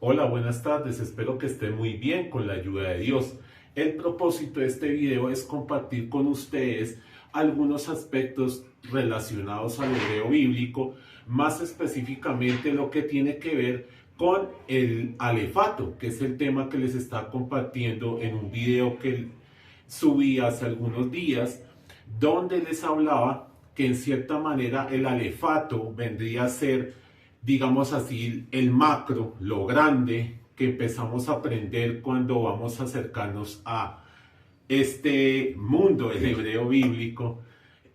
Hola, buenas tardes, espero que esté muy bien con la ayuda de Dios. El propósito de este video es compartir con ustedes algunos aspectos relacionados al hebreo bíblico, más específicamente lo que tiene que ver con el alefato, que es el tema que les está compartiendo en un video que subí hace algunos días, donde les hablaba que en cierta manera el alefato vendría a ser, digamos así, el macro, lo grande que empezamos a aprender cuando vamos a acercarnos a este mundo del hebreo bíblico,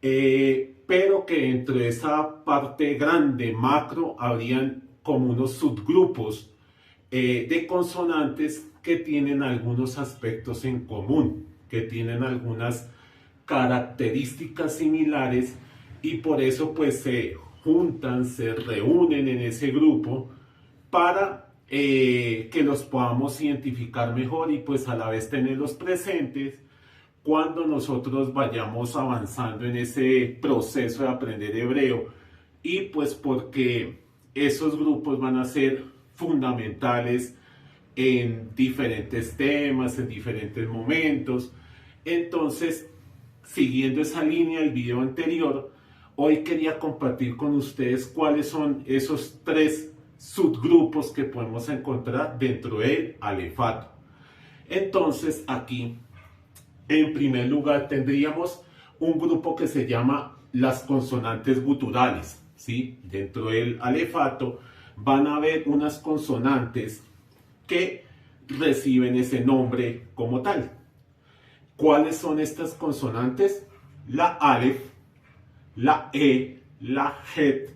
pero que dentro de esa parte grande, macro, habrían como unos subgrupos de consonantes que tienen algunos aspectos en común, que tienen algunas características similares y por eso pues se juntan, se reúnen en ese grupo para que los podamos identificar mejor y pues a la vez tenerlos presentes cuando nosotros vayamos avanzando en ese proceso de aprender hebreo y pues porque esos grupos van a ser fundamentales en diferentes temas, en diferentes momentos. Entonces, siguiendo esa línea del video anterior, hoy quería compartir con ustedes cuáles son esos tres subgrupos que podemos encontrar dentro del alefato. Entonces, aquí, en primer lugar, tendríamos un grupo que se llama las consonantes guturales, ¿sí? Dentro del alefato van a haber unas consonantes que reciben ese nombre como tal. ¿Cuáles son estas consonantes? La Aleph, la E, la Het,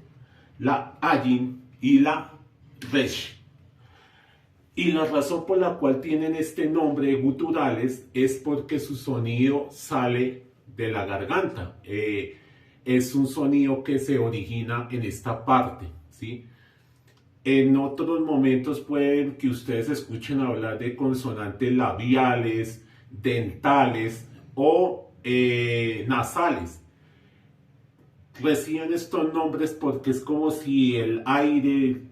la Ayin y la Resh. Y la razón por la cual tienen este nombre de guturales es porque su sonido sale de la garganta. Es un sonido que se origina en esta parte, ¿sí? En otros momentos pueden que ustedes escuchen hablar de consonantes labiales, dentales o nasales. Reciben estos nombres porque es como si el aire,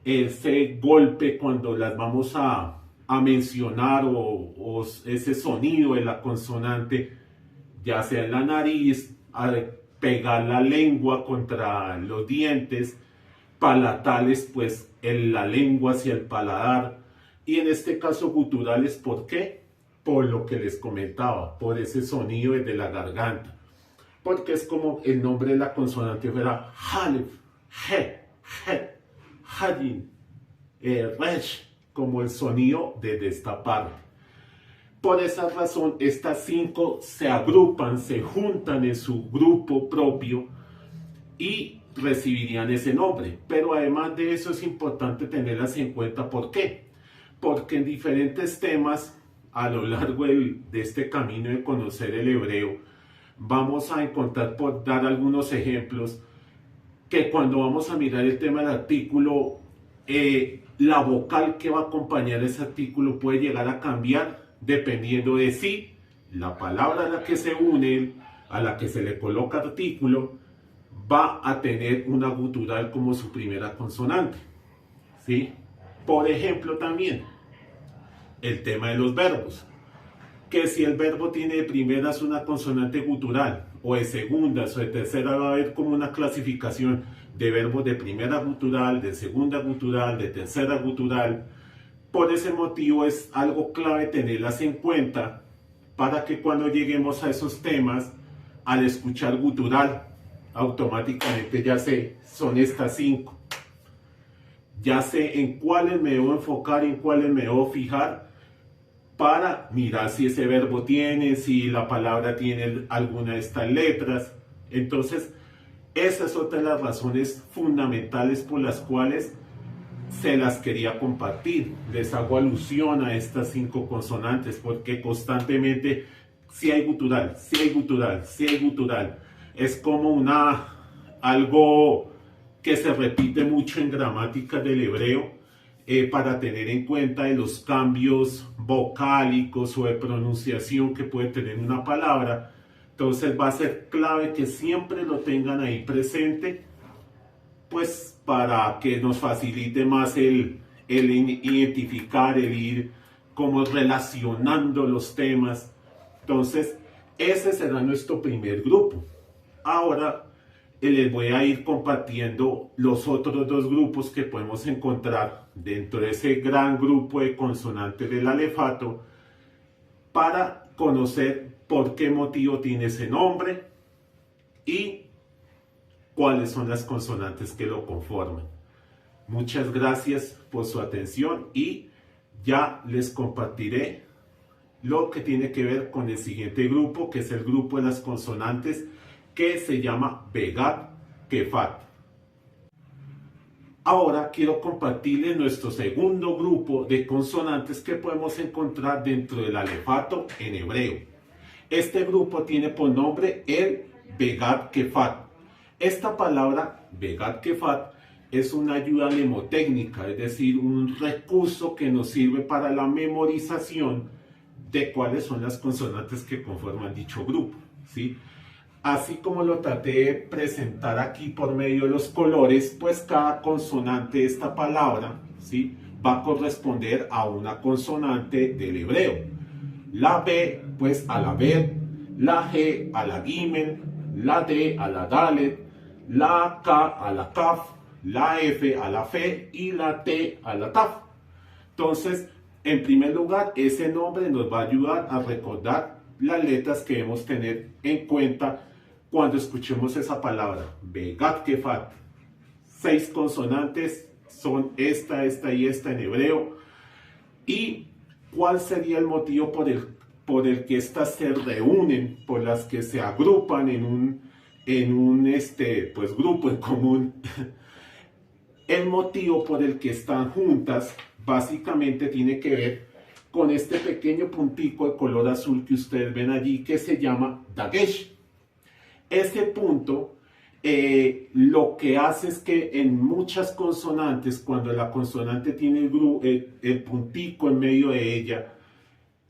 ese golpe cuando las vamos a mencionar o ese sonido de la consonante, ya sea en la nariz, a pegar la lengua contra los dientes, palatales pues en la lengua hacia el paladar y en este caso guturales, ¿por qué? Por lo que les comentaba, por ese sonido desde la garganta, porque es como el nombre de la consonante fuera Halef, He, Het, Hadin, Resh, como el sonido desde esta parte. Por esa razón, estas cinco se agrupan, se juntan en su grupo propio y recibirían ese nombre. Pero además de eso es importante tenerlas en cuenta. ¿Por qué? Porque en diferentes temas a lo largo de este camino de conocer el hebreo vamos a encontrar, por dar algunos ejemplos, que cuando vamos a mirar el tema del artículo, la vocal que va a acompañar ese artículo puede llegar a cambiar dependiendo de si la palabra a la que se une, a la que se le coloca artículo, va a tener una gutural como su primera consonante, ¿sí? Por ejemplo, también el tema de los verbos, que si el verbo tiene de primeras una consonante gutural, o de segundas o de tercera, va a haber como una clasificación de verbos de primera gutural, de segunda gutural, de tercera gutural. Por ese motivo es algo clave tenerlas en cuenta para que cuando lleguemos a esos temas, al escuchar gutural, automáticamente ya sé, son estas cinco. Ya sé en cuáles me debo enfocar, en cuáles me debo fijar para mirar si ese verbo tiene, si la palabra tiene alguna de estas letras. Entonces, esa es otra de las razones fundamentales por las cuales se las quería compartir. Les hago alusión a estas cinco consonantes porque constantemente si hay gutural, si hay gutural, si hay gutural. Es como algo que se repite mucho en gramática del hebreo para tener en cuenta de los cambios vocálicos o de pronunciación que puede tener una palabra. Entonces va a ser clave que siempre lo tengan ahí presente, pues para que nos facilite más el el identificar, el ir como relacionando los temas. Entonces, ese será nuestro primer grupo. Ahora les voy a ir compartiendo los otros dos grupos que podemos encontrar dentro de ese gran grupo de consonantes del alefato para conocer por qué motivo tiene ese nombre y cuáles son las consonantes que lo conforman. Muchas gracias por su atención y ya les compartiré lo que tiene que ver con el siguiente grupo, que es el grupo de las consonantes, que se llama Begat Kefat. Ahora quiero compartirles nuestro segundo grupo de consonantes que podemos encontrar dentro del alefato en hebreo. Este grupo tiene por nombre el Begat Kefat. Esta palabra Begat Kefat es una ayuda mnemotécnica, es decir, un recurso que nos sirve para la memorización de cuáles son las consonantes que conforman dicho grupo, ¿sí? Así como lo traté de presentar aquí por medio de los colores, pues cada consonante de esta palabra, ¿sí?, va a corresponder a una consonante del hebreo. La B, pues a la Bet, la G a la Gimel, la D a la Dalet, la K a la Kaf, la F a la Fe y la T a la Taf. Entonces, en primer lugar, ese nombre nos va a ayudar a recordar las letras que debemos tener en cuenta cuando escuchemos esa palabra, Begat Kefat. 6 consonantes son esta y esta en hebreo. ¿Y cuál sería el motivo por el que estas se reúnen, por las que se agrupan en un grupo en común? El motivo por el que están juntas básicamente tiene que ver con este pequeño puntico de color azul que ustedes ven allí, que se llama Dagesh. Ese punto lo que hace es que en muchas consonantes, cuando la consonante tiene el puntico en medio de ella,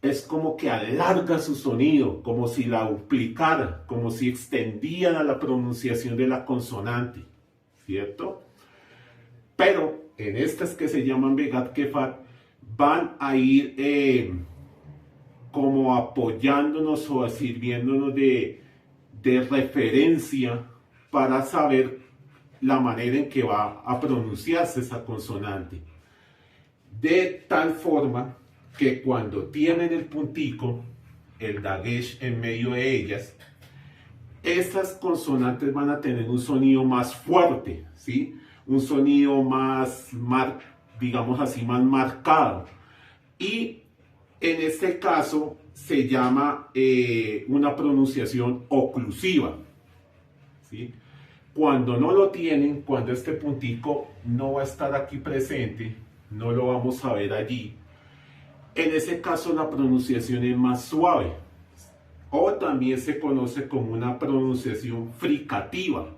es como que alarga su sonido, como si la duplicara, como si extendiera la pronunciación de la consonante, ¿cierto? Pero en estas que se llaman Begat Kefat, van a ir como apoyándonos o sirviéndonos de referencia para saber la manera en que va a pronunciarse esa consonante. De tal forma que cuando tienen el puntico, el dagesh en medio de ellas, estas consonantes van a tener un sonido más fuerte, ¿sí? Un sonido más, digamos así, más marcado. Y en este caso se llama una pronunciación oclusiva, ¿sí? Cuando no lo tienen, cuando este puntico no va a estar aquí presente, no lo vamos a ver allí, en ese caso la pronunciación es más suave, o también se conoce como una pronunciación fricativa.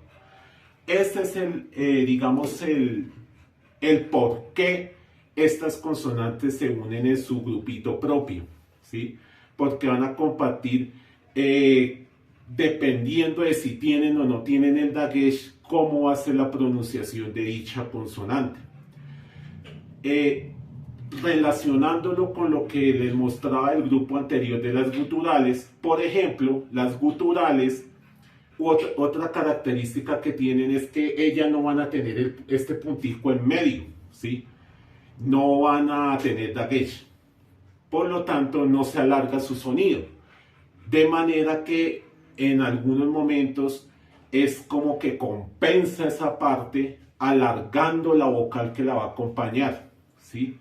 Este es el por qué estas consonantes se unen en su grupito propio, ¿sí? Porque van a compartir, dependiendo de si tienen o no tienen el dagesh, cómo va a ser la pronunciación de dicha consonante. Relacionándolo con lo que les mostraba el grupo anterior de las guturales, por ejemplo, las guturales, otra característica que tienen es que ellas no van a tener este puntico en medio, ¿sí? No van a tener dagesh, por lo tanto no se alarga su sonido, de manera que en algunos momentos es como que compensa esa parte alargando la vocal que la va a acompañar, ¿sí?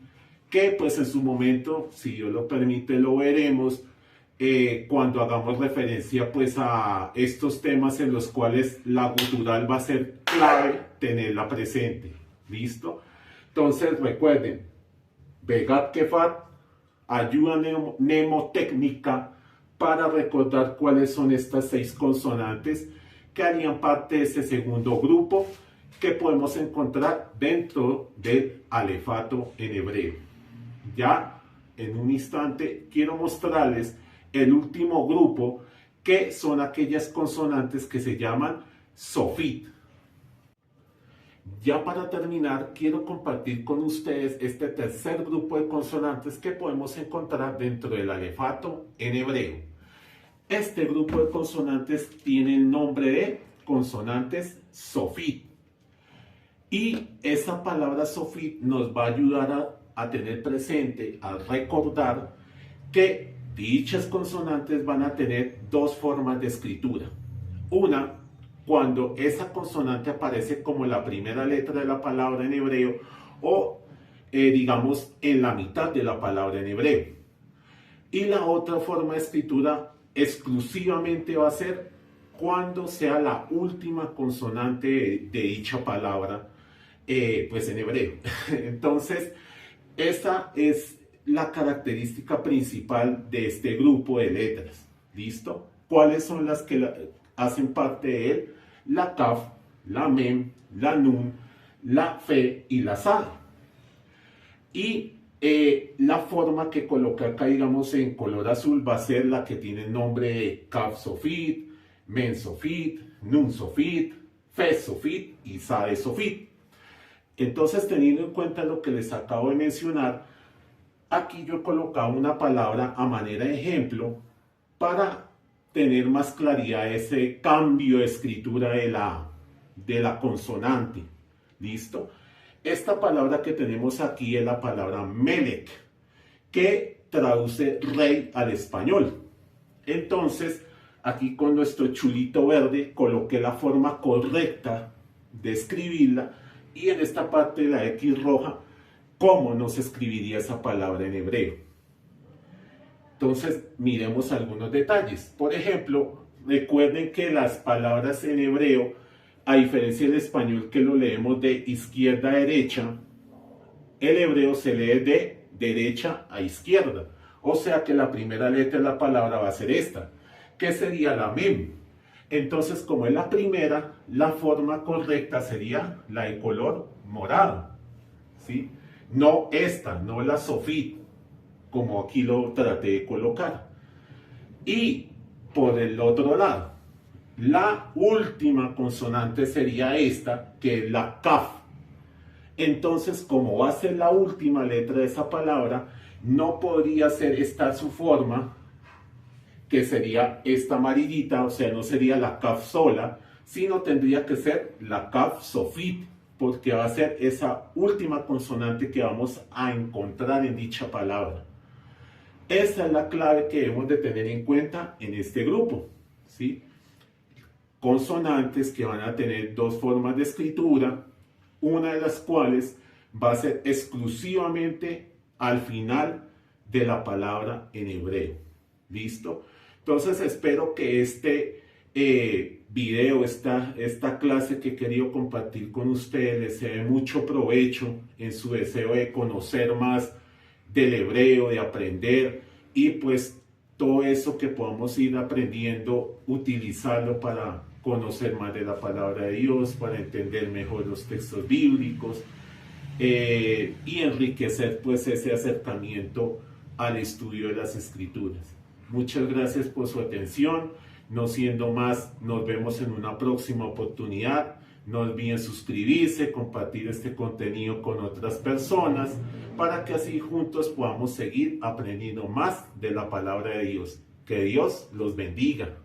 Que pues en su momento, si Dios lo permite, lo veremos cuando hagamos referencia pues a estos temas en los cuales la gutural va a ser clave tenerla presente. ¿Listo? Entonces recuerden, Begat Kefat, ayuda mnemotécnica para recordar cuáles son estas 6 consonantes que harían parte de ese segundo grupo que podemos encontrar dentro del alefato en hebreo. Ya en un instante quiero mostrarles el último grupo, que son aquellas consonantes que se llaman sofit. Ya para terminar, quiero compartir con ustedes este tercer grupo de consonantes que podemos encontrar dentro del alefato en hebreo. Este grupo de consonantes tiene el nombre de consonantes sofit. Y esa palabra sofit nos va a ayudar a tener presente, a recordar que dichas consonantes van a tener dos formas de escritura. Una, cuando esa consonante aparece como la primera letra de la palabra en hebreo o digamos en la mitad de la palabra en hebreo. Y la otra forma de escritura exclusivamente va a ser cuando sea la última consonante de dicha palabra pues en hebreo. Entonces, esa es la característica principal de este grupo de letras. ¿Listo? ¿Cuáles son las que hacen parte de él? La Kaf, la Mem, la Nun, la Fe y la Sad. Y la forma que coloqué acá, digamos, en color azul va a ser la que tiene el nombre de Kaf Sofit, Men Sofit, Nun Sofit, Fe Sofit y Sade Sofit. Entonces, teniendo en cuenta lo que les acabo de mencionar, aquí yo he colocado una palabra a manera de ejemplo para tener más claridad ese cambio de escritura de la consonante. ¿Listo? Esta palabra que tenemos aquí es la palabra Melech, que traduce rey al español. Entonces, aquí con nuestro chulito verde coloqué la forma correcta de escribirla y en esta parte de la X roja, cómo nos escribiría esa palabra en hebreo. Entonces, miremos algunos detalles. Por ejemplo, recuerden que las palabras en hebreo, a diferencia del español que lo leemos de izquierda a derecha, el hebreo se lee de derecha a izquierda. O sea que la primera letra de la palabra va a ser esta, que sería la Mem. Entonces, como es la primera, la forma correcta sería la de color morado, ¿sí? No esta, no la Sofit, como aquí lo traté de colocar. Y por el otro lado, la última consonante sería esta, que es la Kaf. Entonces, como va a ser la última letra de esa palabra, no podría ser esta su forma, que sería esta amarillita, o sea, no sería la Kaf sola, sino tendría que ser la Kaf Sofit, porque va a ser esa última consonante que vamos a encontrar en dicha palabra. Esa es la clave que debemos de tener en cuenta en este grupo, ¿sí? Consonantes que van a tener dos formas de escritura, una de las cuales va a ser exclusivamente al final de la palabra en hebreo. ¿Listo? Entonces espero que este video, esta clase que he querido compartir con ustedes les sea de mucho provecho en su deseo de conocer más del hebreo, de aprender y pues todo eso que podamos ir aprendiendo, utilizarlo para conocer más de la palabra de Dios, para entender mejor los textos bíblicos y enriquecer pues ese acercamiento al estudio de las Escrituras. Muchas gracias por su atención. No siendo más, nos vemos en una próxima oportunidad. No olviden suscribirse, compartir este contenido con otras personas para que así juntos podamos seguir aprendiendo más de la palabra de Dios. Que Dios los bendiga.